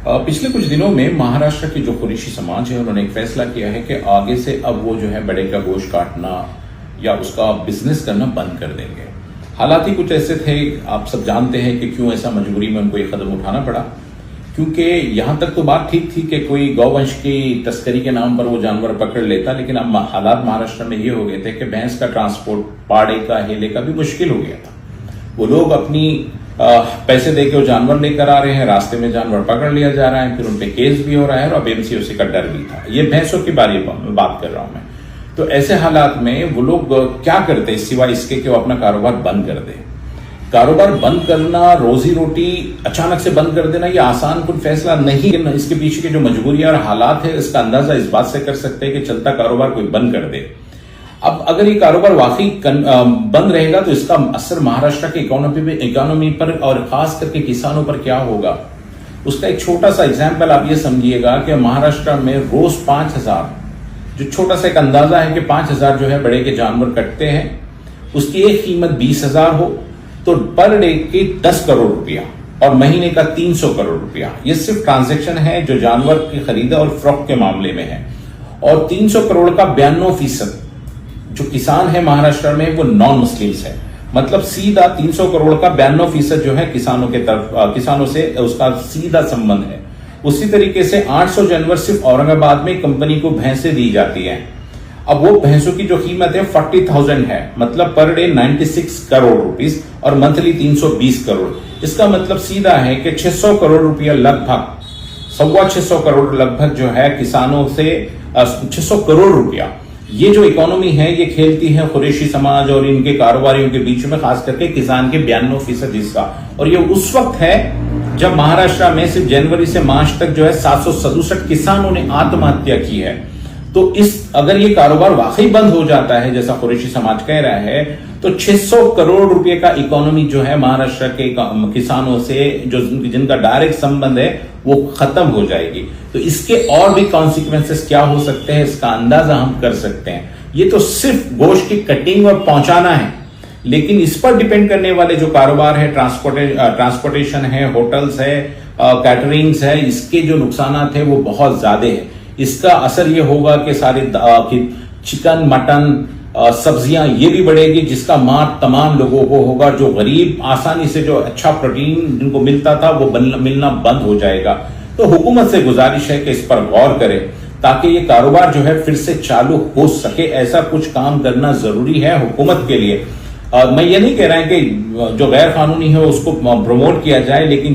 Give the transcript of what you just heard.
पिछले कुछ दिनों में महाराष्ट्र के जो कुरैशी समाज है उन्होंने एक फैसला किया है कि आगे से अब वो जो है बड़े का गोश्त काटना या उसका बिजनेस करना बंद कर देंगे। हालात ही कुछ ऐसे थे, आप सब जानते हैं कि क्यों ऐसा मजबूरी में उनको ये कदम उठाना पड़ा। क्योंकि यहां तक तो बात ठीक थी कि कोई गौवंश की तस्करी के नाम पर वो जानवर पकड़ लेता, लेकिन अब हालात महाराष्ट्र में ये हो गए थे कि भैंस का ट्रांसपोर्ट, पाड़े का, हेले का भी मुश्किल हो गया था। वो लोग अपनी पैसे देके वो जानवर लेकर आ रहे हैं, रास्ते में जानवर पकड़ लिया जा रहा है, फिर उनपे केस भी हो रहा है और अब एमसीओसी का डर भी था। ये भैंसों की बात कर रहा हूं मैं। तो ऐसे हालात में वो लोग क्या करते सिवाय इसके कि वो अपना कारोबार बंद कर दे। कारोबार बंद करना, रोजी रोटी अचानक से बंद कर देना, ये आसान कोई फैसला नहीं है। इसके पीछे की जो मजबूरियां और हालात है इसका अंदाजा इस बात से कर सकते हैं कि चलता कारोबार कोई बंद कर दे। अब अगर ये कारोबार वाकई बंद रहेगा तो इसका असर महाराष्ट्र के इकोनॉमी पर और खास करके किसानों पर क्या होगा, उसका एक छोटा सा एग्जाम्पल आप ये समझिएगा कि महाराष्ट्र में रोज 5,000, जो छोटा सा एक अंदाजा है कि 5,000 जो है बड़े के जानवर कटते हैं, उसकी एक कीमत 20,000 हो तो पर डे के 10 करोड़ रुपया और महीने का 300 करोड़ रुपया। ये सिर्फ ट्रांजैक्शन है जो जानवर की खरीदा और फरोख्त के मामले में है। और 300 करोड़ का 92% जो किसान है महाराष्ट्र में वो नॉन मुस्लिम्स है। मतलब सीधा 300 करोड़ का 92% जो है किसानों से उसका सीधा संबंध है। उसी तरीके से 800 जानवर सिर्फ औरंगाबाद में कंपनी को भैंसें दी जाती हैं। अब वो भैंसों की जो कीमत है 40,000 है, मतलब पर डे 96 करोड़ रुपीस और मंथली 320 करोड़। इसका मतलब सीधा है कि 600 करोड़ रुपया लगभग 625 करोड़ लगभग जो है किसानों से 600 करोड़ रुपया ये जो इकोनॉमी है ये खेलती है कुरैशी समाज और इनके कारोबारियों के बीच में, खास करके किसान के 92% हिस्सा। और ये उस वक्त है जब महाराष्ट्र में सिर्फ जनवरी से मार्च तक जो है 767 किसानों ने आत्महत्या की है। तो अगर ये कारोबार वाकई बंद हो जाता है जैसा कुरैशी समाज कह रहा है तो 600 करोड़ रुपए का इकोनॉमी जो है महाराष्ट्र के किसानों से जो जिनका डायरेक्ट संबंध है वो खत्म हो जाएगी। तो इसके और भी कॉन्सिक्वेंसेस क्या हो सकते हैं इसका अंदाजा हम कर सकते हैं। ये तो सिर्फ गोश्त की कटिंग और पहुंचाना है, लेकिन इस पर डिपेंड करने वाले जो कारोबार है, ट्रांसपोर्टेशन है, होटल्स है, कैटरिंग्स है, इसके जो नुकसान है वो बहुत ज्यादा है। इसका असर ये होगा कि सारे चिकन, मटन, सब्जियां ये भी बढ़ेगी, जिसका मार तमाम लोगों को होगा। जो गरीब आसानी से जो अच्छा प्रोटीन जिनको मिलता था वो मिलना बंद हो जाएगा। तो हुकूमत से गुजारिश है कि इस पर गौर करे ताकि ये कारोबार जो है फिर से चालू हो सके। ऐसा कुछ काम करना जरूरी है हुकूमत के लिए। मैं ये नहीं कह रहा है कि जो गैर कानूनी है उसको प्रमोट किया जाए, लेकिन